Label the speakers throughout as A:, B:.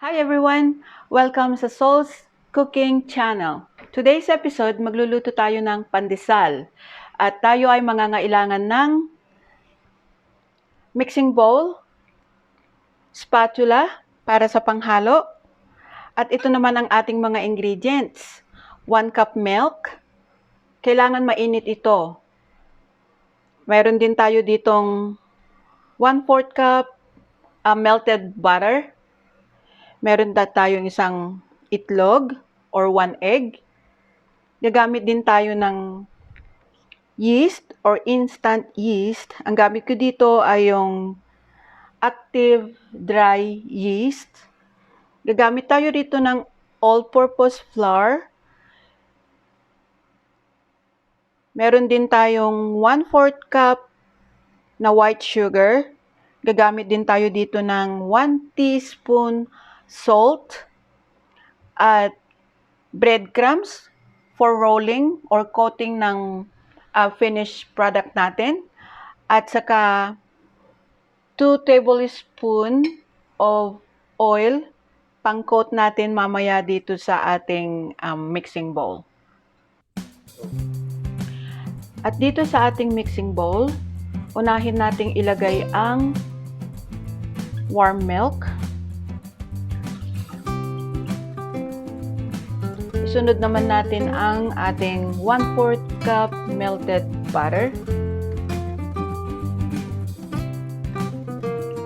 A: Hi everyone! Welcome sa Soul's Cooking Channel. Today's episode, magluluto tayo ng pandesal. At tayo ay mangangailangan ng mixing bowl, spatula para sa panghalo, at ito naman ang ating mga ingredients. 1 cup milk. Kailangan mainit ito. Mayroon din tayo ditong 1/4 cup melted butter. Meron tayong isang itlog or 1 egg. Gagamit din tayo ng yeast or instant yeast. Ang gamit ko dito ay yung active dry yeast. Gagamit tayo dito ng all-purpose flour. Meron din tayong 1/4 cup na white sugar. Gagamit din tayo dito ng 1 teaspoon salt at breadcrumbs for rolling or coating ng finished product natin. At saka 2 tablespoon of oil pang-coat natin mamaya dito sa ating mixing bowl. At dito sa ating mixing bowl, unahin nating ilagay ang warm milk. Isunod naman natin ang ating 1/4 cup melted butter.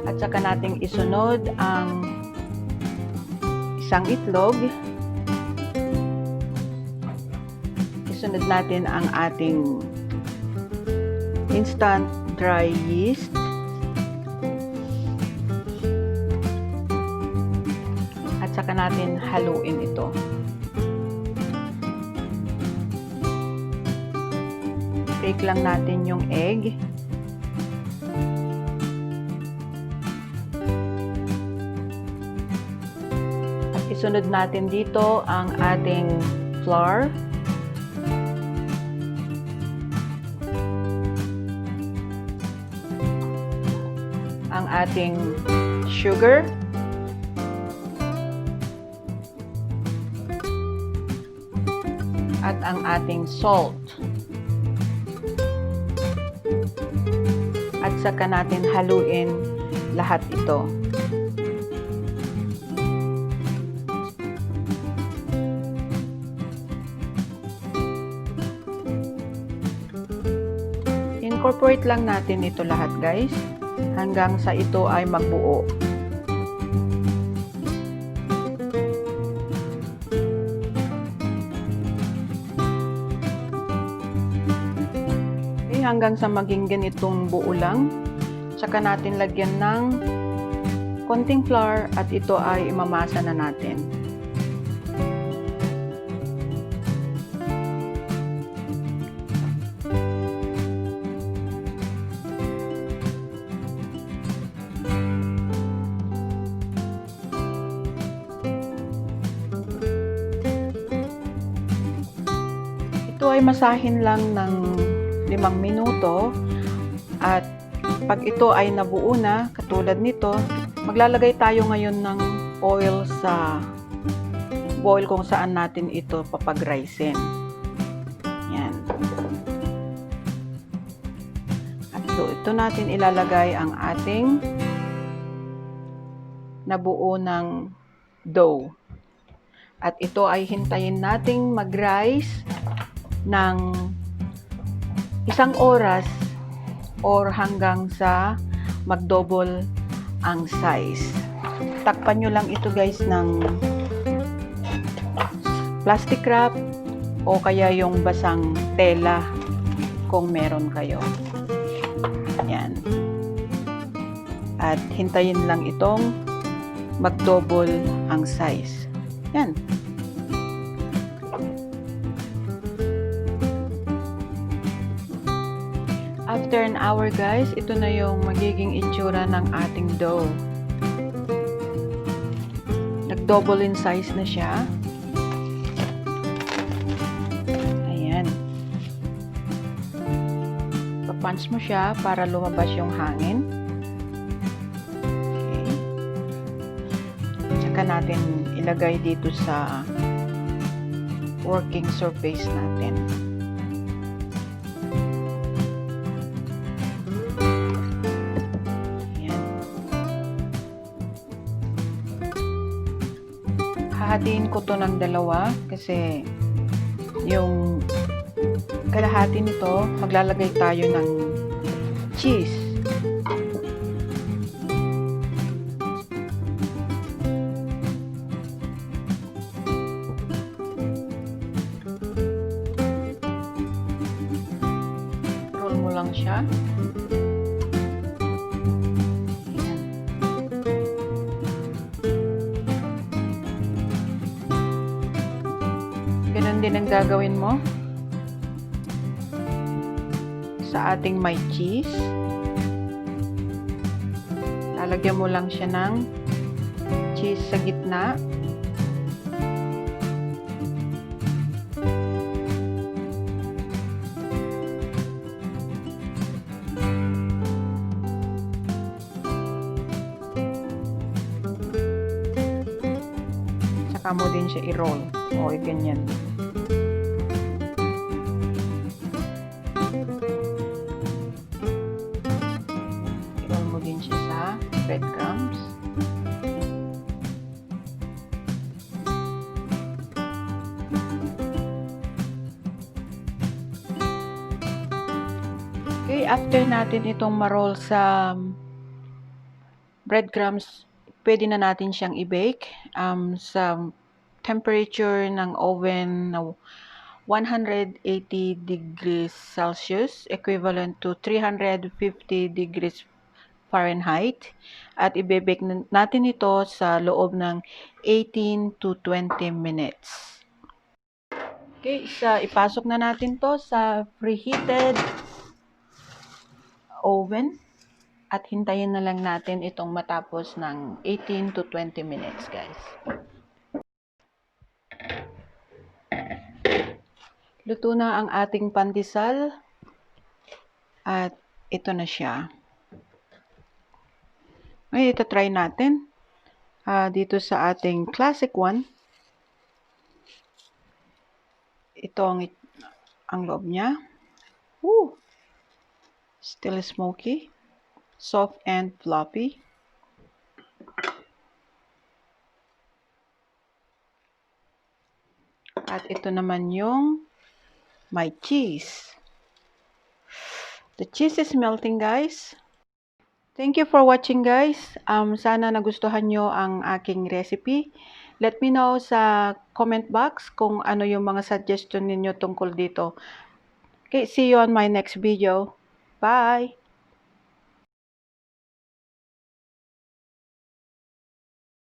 A: At saka nating isunod ang isang itlog. Isunod natin ang ating instant dry yeast. At saka natin haluin ito. Break lang natin yung egg. At isunod natin dito ang ating flour. Ang ating sugar. At ang ating salt. At saka natin haluin lahat ito. Incorporate lang natin ito lahat, guys, hanggang sa ito ay magbuo. Hanggang sa maging ganitong buo lang. Tsaka natin lagyan ng konting flour at ito ay imamasa na natin. Ito ay masahin lang ng 5 minuto at pag ito ay nabuo na, katulad nito, maglalagay tayo ngayon ng oil sa bowl kung saan natin ito papag-ricein. Yan. At ito natin ilalagay ang ating nabuo ng dough. At ito ay hintayin nating mag-rise ng 1 oras or hanggang sa mag-double ang size. Takpan nyo lang ito, guys, ng plastic wrap o kaya yung basang tela kung meron kayo. Yan. At hintayin lang itong mag-double ang size. Yan. After an hour, guys, ito na yung magiging itsura ng ating dough. Nag-double in size na siya. Ayan. Papunch mo siya para lumabas yung hangin. Okay. saka natin ilagay dito sa working surface natin. Ayan. Hahatiin ko to ng dalawa kasi yung kalahati nito, maglalagay tayo ng cheese. Roll mo lang siya. Ayan. Ganun din ang gagawin mo sa ating may cheese. Lalagyan mo lang siya ng cheese sa gitna. Saka mo din siya i-roll. O, ganyan. I-roll mo din siya sa breadcrumbs. Okay, after natin itong ma-roll sa breadcrumbs, pwede na natin siyang i-bake sa temperature ng oven na 180 degrees Celsius, equivalent to 350 degrees Fahrenheit. At i-bake natin ito sa loob ng 18 to 20 minutes. Okay, ipasok na natin to sa preheated oven at hintayin na lang natin itong matapos ng 18 to 20 minutes, guys. Luto na ang ating pandesal at ito na siya. Ngayon, ito try natin dito sa ating classic one. Ito ang loob niya. Woo! Still smoky, soft and floppy. At ito naman yung my cheese. The cheese is melting, guys. Thank you for watching, guys. Sana nagustuhan nyo ang aking recipe. Let me know sa comment box kung ano yung mga suggestion ninyo tungkol dito. Okay, see you on my next video. Bye!